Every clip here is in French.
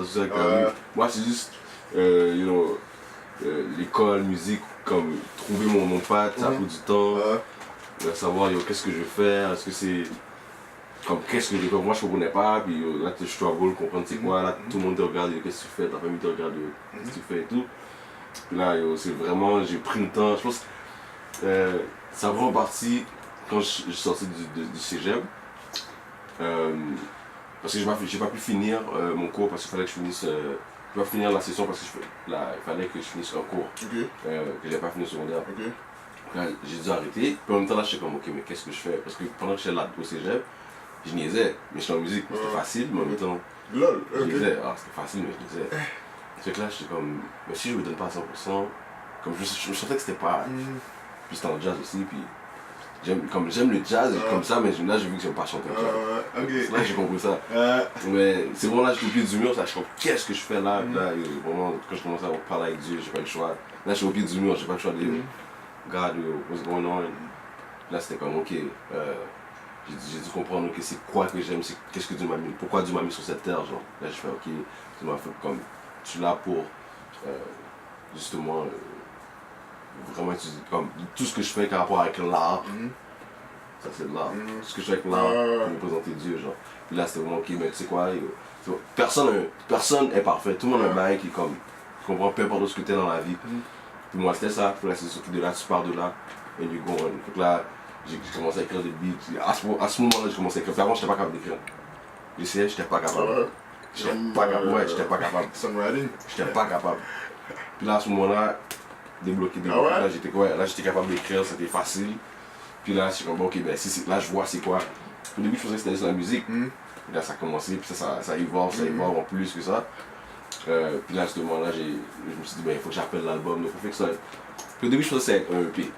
t'as souci avec ta vie. Moi, c'est juste, l'école, musique, comme trouver mon patte, ça prend du temps. Savoir, qu'est-ce que je vais faire, est-ce que c'est. Comme, qu'est-ce que je vais faire? Moi, je comprenais pas, puis là, je struggle, comprendre c'est quoi. Là, tout le monde te regarde, qu'est-ce que tu fais, ta famille te regarde, qu'est-ce que tu fais et tout. Puis là, c'est vraiment, j'ai pris le temps. Je pense que ça va en partie quand je suis sorti du cégep. Parce que j'ai pas pu finir mon cours parce qu'il fallait que je finisse. Je vais pas finir la session parce que il fallait que je finisse un cours que j'ai pas fini au secondaire. Là, j'ai dû arrêter. Puis en même temps, là, j'étais comme, ok, mais qu'est-ce que je fais? Parce que pendant que j'étais là au cégep, je niaisais, mais j'étais en musique, c'était facile, mais en même temps, je niaisais. C'était facile, mais je niaisais. Fait que là, j'étais comme, mais si je me donne pas à 100%, comme je sentais que c'était pas. Puis c'était en jazz aussi, puis j'aime le jazz comme ça, mais là, j'ai vu que j'aime pas chanter comme ça. C'est là que j'ai compris ça. Mais c'est vraiment là, j'étais au pied du mur, ça, je comprends, qu'est-ce que je fais là? Puis là, vraiment, quand je commence à parler avec Dieu, j'ai pas le choix. Là, je suis au pied du mur, j'ai pas le choix de dire, God, what's going on? Là, c'était comme, ok. J'ai dû comprendre que c'est quoi que j'aime, c'est qu'est-ce que Dieu m'a mis, pourquoi Dieu m'a mis sur cette terre, genre. Là, je fais, ok, tu m'as fait comme, tu es là pour, justement, vraiment étudier, comme, tout ce que je fais par rapport avec l'art, ça c'est de l'art. Tout ce que je fais avec l'art, pour me présenter Dieu, genre. Puis là, c'était vraiment, ok, mais tu sais quoi, personne est parfait, tout le monde a un bail qui est comme, tu comprends, peu importe ce que tu es dans la vie. Puis moi, c'était ça, puis là, c'est surtout de là, tu pars de là, and you go on. Donc là, j'ai commencé à écrire des beats. À ce moment-là, j'ai commencé à écrire. Avant, j'étais pas capable d'écrire. J'essayais, j'étais pas capable. J'étais pas capable. Songwriting? J'étais pas capable. Puis là, à ce moment-là, débloqué. Là, j'étais capable d'écrire, c'était facile. Puis là, je suis comme, bon, ok, ben, là, je vois c'est quoi. Au début, je pensais que c'était juste la musique. Puis là, ça a commencé, puis ça évolue en plus que ça. Puis là, à ce moment-là, je me suis dit, ben, il faut que j'appelle l'album. Donc, on fait que ça. Puis au début, je pensais que c'était un EP.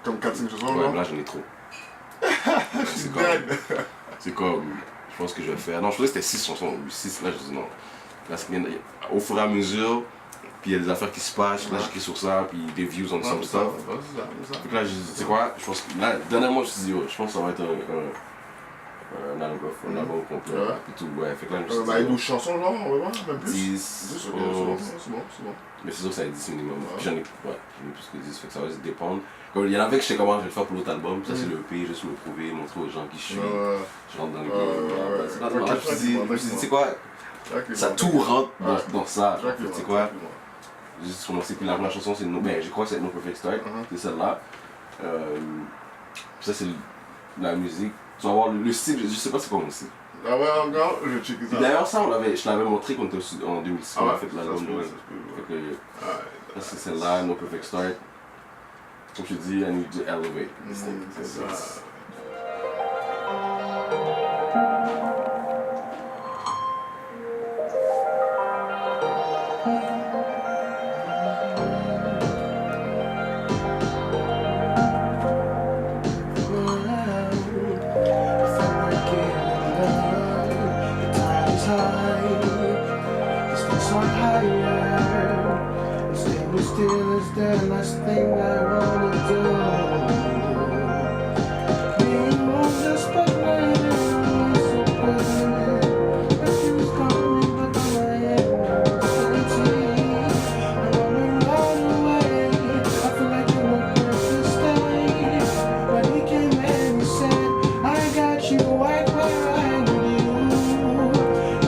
Comme 4-5 chansons, ouais, là j'en ai trop. c'est comme, je pense que je vais faire. Non, je pensais que c'était 6 chansons, 6, là je dis non. Là, au fur et à mesure, puis il y a des affaires qui se passent, là j'écris sur ça, puis des views on some stuff. Donc là, je dis, tu sais quoi, je pense que, là, dernièrement je me suis dit, je pense que ça va être un album complet, puis tout, ouais. Fait que là, je me suis dit, 12 chansons, genre, vraiment, même plus? 10, c'est bon. Mais c'est sûr que ça va être 10 minimum. J'en ai plus que 10, fait que ça va se dépendre. Comme, il y en avait que je sais comment je vais le faire pour l'autre album, ça c'est le EP, juste me prouver, montrer aux gens qui je suis. Je rentre dans le game. Je me suis dit, tu sais quoi, ça tout rentre dans ça. Tu sais quoi, j'ai juste commencé, puis la première chanson c'est je crois que c'est No Perfect Start, c'est celle-là. Puis ça c'est la musique. Tu vas voir le style, je sais pas c'est quoi mon style. Ah ouais, encore, je vais checker ça. D'ailleurs, ça, je l'avais montré quand on était en 2006, on a fait l'album de c'est celle-là, No Perfect Start. Comme je te dis, I need to elevate. C'est ça. Still is the last thing I wanna do. Being on the spotlight is so pleasant. Nothing's coming but my anxiety. I wanna run away. I feel like I'm a perfect state. But he came and he said, I got you right where I need you.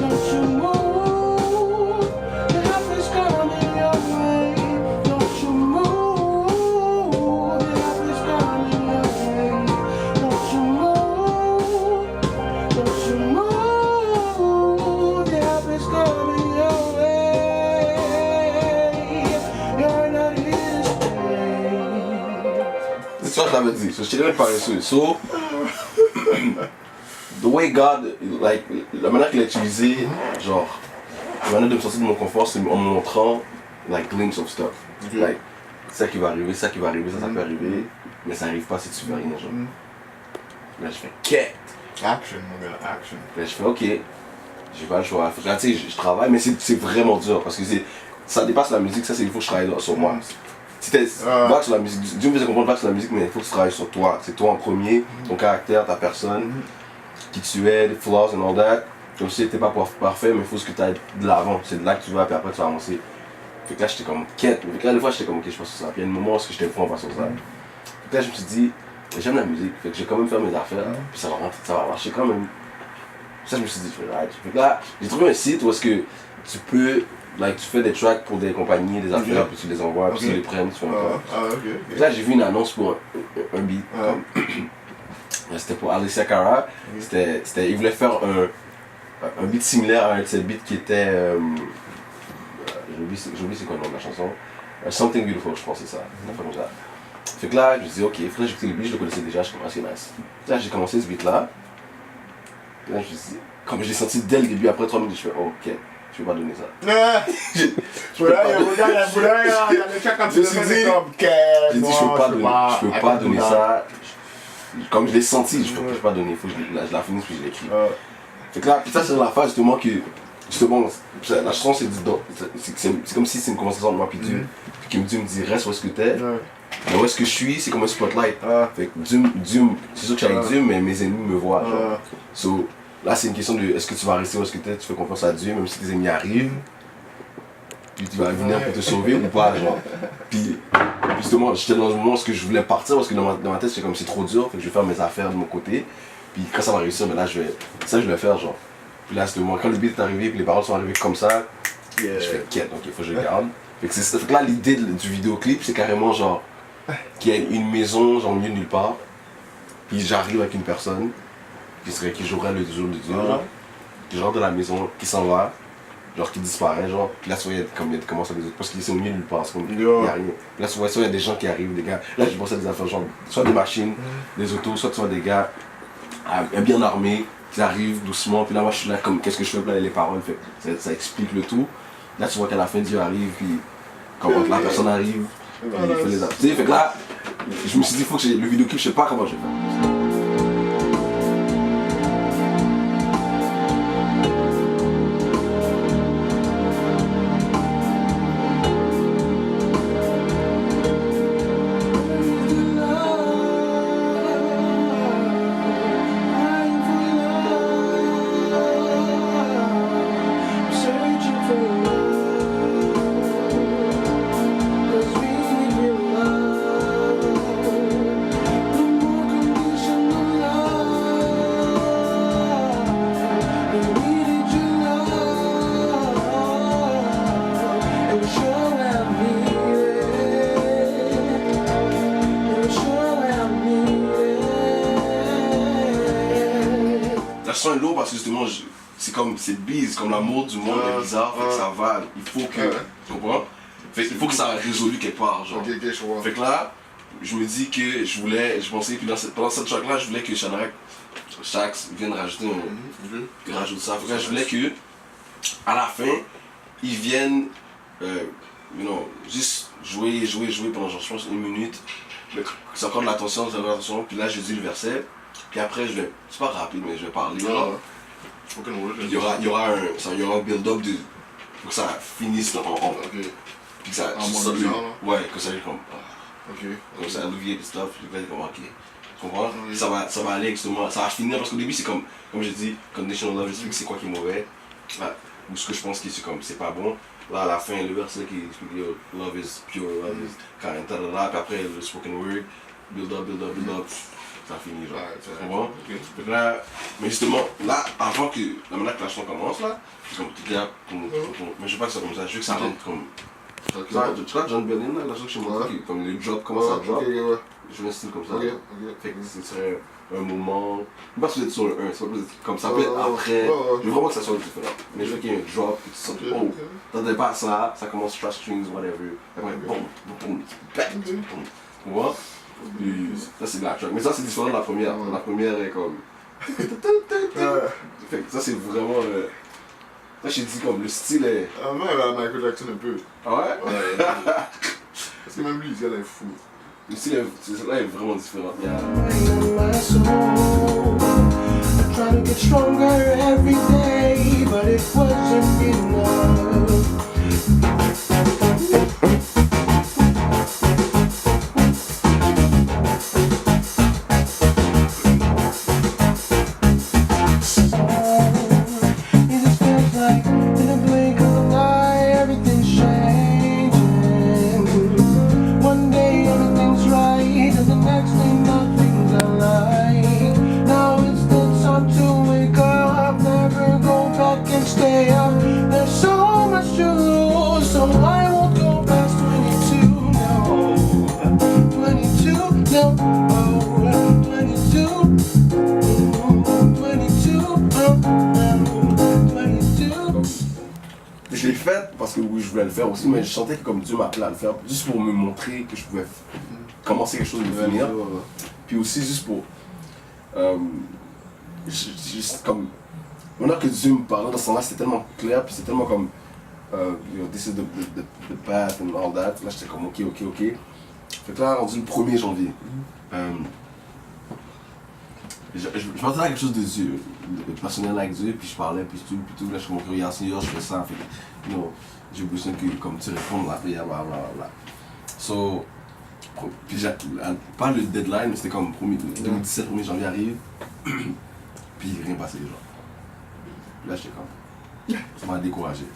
Don't you move. The help is coming your way. C'est ça que je t'avais dit, je t'ai même paresseux. So, the way God, like, la manière qu'il a utilisé, genre, la manière de me sortir de mon confort, c'est en me montrant, like, glimpse of stuff. Like, ça qui va arriver, ça peut arriver, mais ça arrive pas si tu fais rien, genre. Là, je fais quête. Action, mon gars, action. Là, je fais ok, j'ai pas le choix. Là, tu sais, je travaille, mais c'est vraiment dur parce que ça dépasse la musique, ça, c'est il faut que je travaille sur moi. Si t'es va sur la musique, Dieu me faisait comprendre pas sur la musique, mais il faut que tu travailles sur toi. C'est toi en premier, ton caractère, ta personne, qui tu es, les flaws and all that. Comme si t'es pas parfait, mais il faut ce que tu ailles de l'avant. C'est de là que tu vas, puis après tu vas avancer. Fait que là, j'étais comme quête. Fait que là, des fois, j'étais comme, ok, je passe sur ça. Puis il y a un moment où j'étais fou en passant sur ça. Fait que là, je me suis dit, j'aime la musique. Fait que j'ai quand même fait mes affaires. Puis ça va marcher quand même. Ça, je me suis dit, fait que là, j'ai trouvé un site où est-ce que tu peux, like, tu fais des tracks pour des compagnies, des affaires, puis tu les envoies, puis tu les prennent, tu fais un peu. Là, j'ai vu une annonce pour un beat. C'était pour Alicia Cara. Il voulait faire un beat similaire à un de ses beats qui était. J'ai oublié c'est quoi le nom de la chanson. Something Beautiful, je pense que c'est ça. Comme ça. Fait que là, je me dis, ok, frère, j'ai écouté le beat, je le connaissais déjà, je commençais nice. Là, j'ai commencé ce beat là. Là, je me suis dit, comme je l'ai senti dès le début, après 3 minutes, je fais, oh, ok, je vais pas donner ça. Je peux pas donner ça. Comme je l'ai senti, je peux pas donner, il faut que je la finisse puis je l'écris. Fait que là, ça c'est la phase justement que, justement, la chanson c'est comme si c'est une conversation entre moi et Dieu. Qui me dit, reste où est-ce que t'es. Mais où est-ce que je suis, c'est comme un spotlight. Fait que Dieu, c'est sûr que je suis avec Dieu, mais mes ennemis me voient. Genre. So, là, c'est une question de est-ce que tu vas rester où est-ce que t'es, tu fais confiance à Dieu, même si tes ennemis arrivent. Puis tu vas venir pour te sauver ou pas, genre. Puis justement, j'étais dans un moment où je voulais partir parce que dans ma tête, c'est comme c'est trop dur, fait que je vais faire mes affaires de mon côté. Puis quand ça va réussir, mais là, je vais faire, genre. Puis là, c'est le moment, quand le beat est arrivé, puis les paroles sont arrivées comme ça, je fais quête, donc il faut que je le garde. Fait que là, l'idée du vidéoclip, c'est carrément genre qu'il y a une maison, genre au milieu de nulle part, puis j'arrive avec une personne qui jouerait le jour de Dieu, genre, qui rentre dans la maison, qui s'en va, genre qui disparaît, genre, puis là, il commence à des autres, parce qu'il est au milieu de nulle part, c'est comme, il y a rien. Puis là, soit il y a des gens qui arrivent, des gars, là, je pense à des affaires, genre, soit des machines, des autos, soit tu vois des gars bien armés, qui arrivent doucement, puis là, moi, je suis là, comme, qu'est-ce que je fais, puis là, les paroles, fait, ça explique le tout. Là, tu vois qu'à la fin, Dieu arrive, puis quand la personne arrive, il fait les affaires. Tu sais, fait que là, je me suis dit, il faut que le vidéoclip, je sais pas comment je vais faire. C'est lourd parce que justement, c'est bise, comme l'amour du monde est bizarre, fait que ça va, il faut que, tu comprends? Fait qu'il faut que ça résolu quelque part, genre. Fait que là, je me dis que je pensais, puis pendant cette track là, je voulais que Shax vienne rajouter rajoute ça. Fait que là, je voulais que, à la fin, ils viennent, juste jouer pendant genre, je pense, 1 minute. C'est encore de l'attention, puis là, je dis le verset. Puis après, c'est pas rapide, mais je vais parler. Il y aura un build-up pour que ça finisse en rond. Puis que ça, ouais, que ça comme. Comme ça, Olivier et stuff, je vais comme ok. Tu comprends? Ça va aller justement, ça va finir parce qu'au début, c'est comme j'ai dit, Conditional Love, j'explique c'est quoi qui est mauvais. Ou ce que je pense que c'est pas bon. Là, à la fin, le verset qui explique Love is pure, love is kind, puis après, le spoken word, build up. Ça finit genre, tu comprends? Là, mais justement, là, avant que la manière que la chanson commence là, c'est comme tout là, mais je veux pas que ça comme ça, je veux que ça rentre comme. Tu vois John Berlin là, la chanson que je montre, comme les drops commencent à drop, je veux un style comme ça. Fait que ce serait un moment, pas que vous êtes sur le 1, ça peut être comme ça, peut être après, je veux vraiment que ça soit différent. Mais je veux qu'il y ait un drop, que tu sens, oh, t'attendais pas à ça, ça commence trash strings, whatever, après boum, tu vois? Ça c'est Black Track, mais ça c'est différent de la première. La première est comme. Fait que ça c'est vraiment. Ça j'ai dit comme le style est. Ah ouais, elle a Michael Jackson un peu. Ah ouais? Parce que même lui, il est fou. Le style est vraiment différent. Trying to get stronger every day, but it wasn't enough. Je l'ai fait parce que oui, je voulais le faire aussi, mais je sentais que comme Dieu m'appelait à le faire, juste pour me montrer que je pouvais commencer quelque chose de finir. Puis aussi juste pour... juste comme... Maintenant que Dieu me parlait dans ce moment-là, c'était tellement clair, puis c'était tellement comme... you know, this is the path and all that. Là, j'étais comme ok. Fait que là, rendu le 1er janvier. Je m'attendais à quelque chose de Dieu, de personnel avec Dieu, puis je parlais, puis tout. Là, je suis comme, regarde, Seigneur, je fais ça. Fait que, you know, j'ai besoin que comme tu répondes la prière, blablabla. So, puis pas le deadline, mais c'était comme 2017, 1er janvier arrive, puis rien passé, genre. Là, j'étais comme, ça m'a découragé.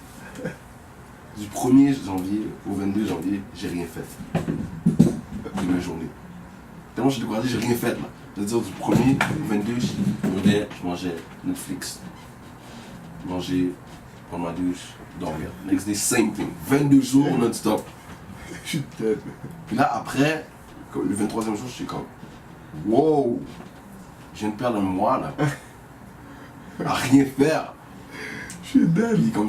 Du 1er janvier au 22 janvier, j'ai rien fait. Première journée. Tellement je suis découragé, j'ai rien fait là. C'est-à-dire du 1er au 22, je mangeais Netflix. Je mangeais, prendre ma douche, dormir. Next day, same thing. 22 jours non-stop. Je suis dead. Puis là, après, le 23e jour, je suis comme, wow, je viens de perdre un mois là. À rien faire. Je suis dead. Puis comme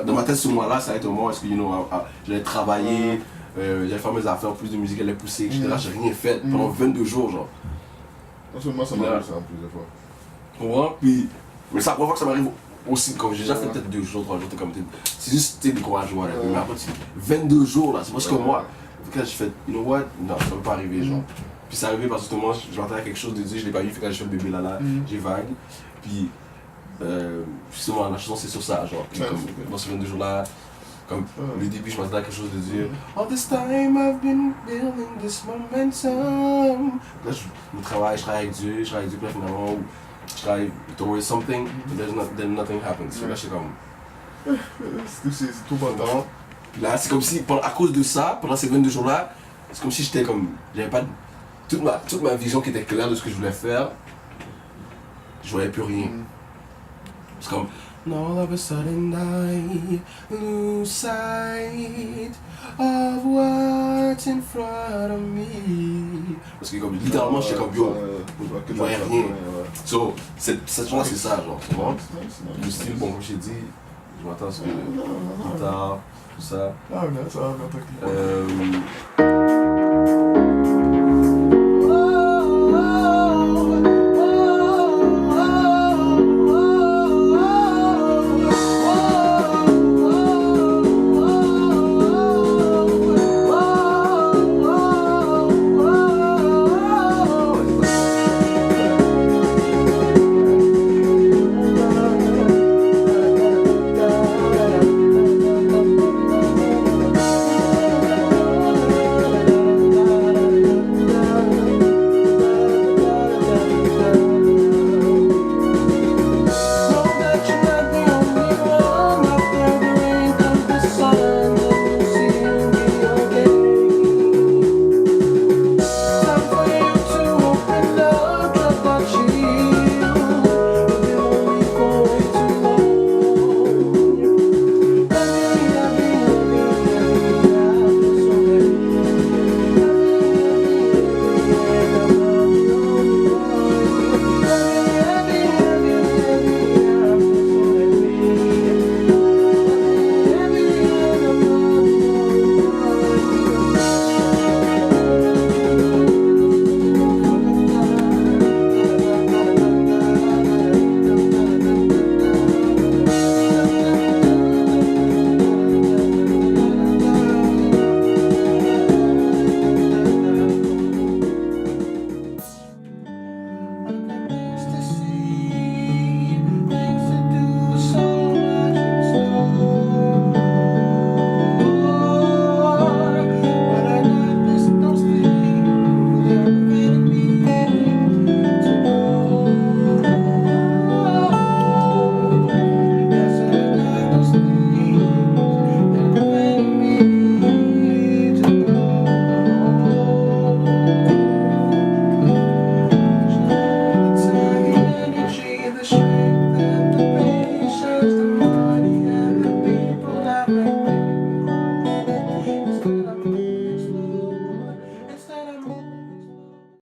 dans ma tête, ce mois-là, ça va être un mois où est-ce que, you know, j'allais travailler, j'allais faire mes affaires, plus de musique, j'allais pousser, etc. J'ai rien fait pendant 22 jours, genre. Non seulement ça m'arrive ça en plusieurs fois. Ouais. Puis, mais c'est la première fois que ça m'arrive aussi, comme j'ai déjà fait peut-être 2 jours, 3 jours, comme c'est juste découragé, voilà. Mais après, 22 jours là, c'est presque un mois. Donc là, j'ai fait, you know what, non, ça peut pas arriver, genre. Puis c'est arrivé parce que justement, je m'attendais à quelque chose de Dieu, je l'ai pas eu, fait que là, j'ai fait le bébé là, j'ai vague. Puis, justement, la chanson c'est sur ça, genre. Puis, comme, dans ces 22 jours là, comme le début, je m'attendais à quelque chose de Dieu. All this time I've been building this momentum. Là, je travaille avec Dieu, puis là, finalement, je travaille towards something, but then nothing happens. Là, je suis comme. C'est tout bon temps. Puis là, c'est comme si, à cause de ça, pendant ces 22 jours là, c'est comme si j'étais comme. J'avais pas. Toute ma vision qui était claire de ce que je voulais faire, je voyais plus rien. C'est comme. All of a sudden I lose sight of what's in front of me. Parce que comme littéralement j'étais comme yo, je voyais rien. So, cette chanson c'est ça, genre, tu vois. Le style, bon, comme j'ai dit, je m'attends à ce que guitare, tout ça. Ah, mais ça va,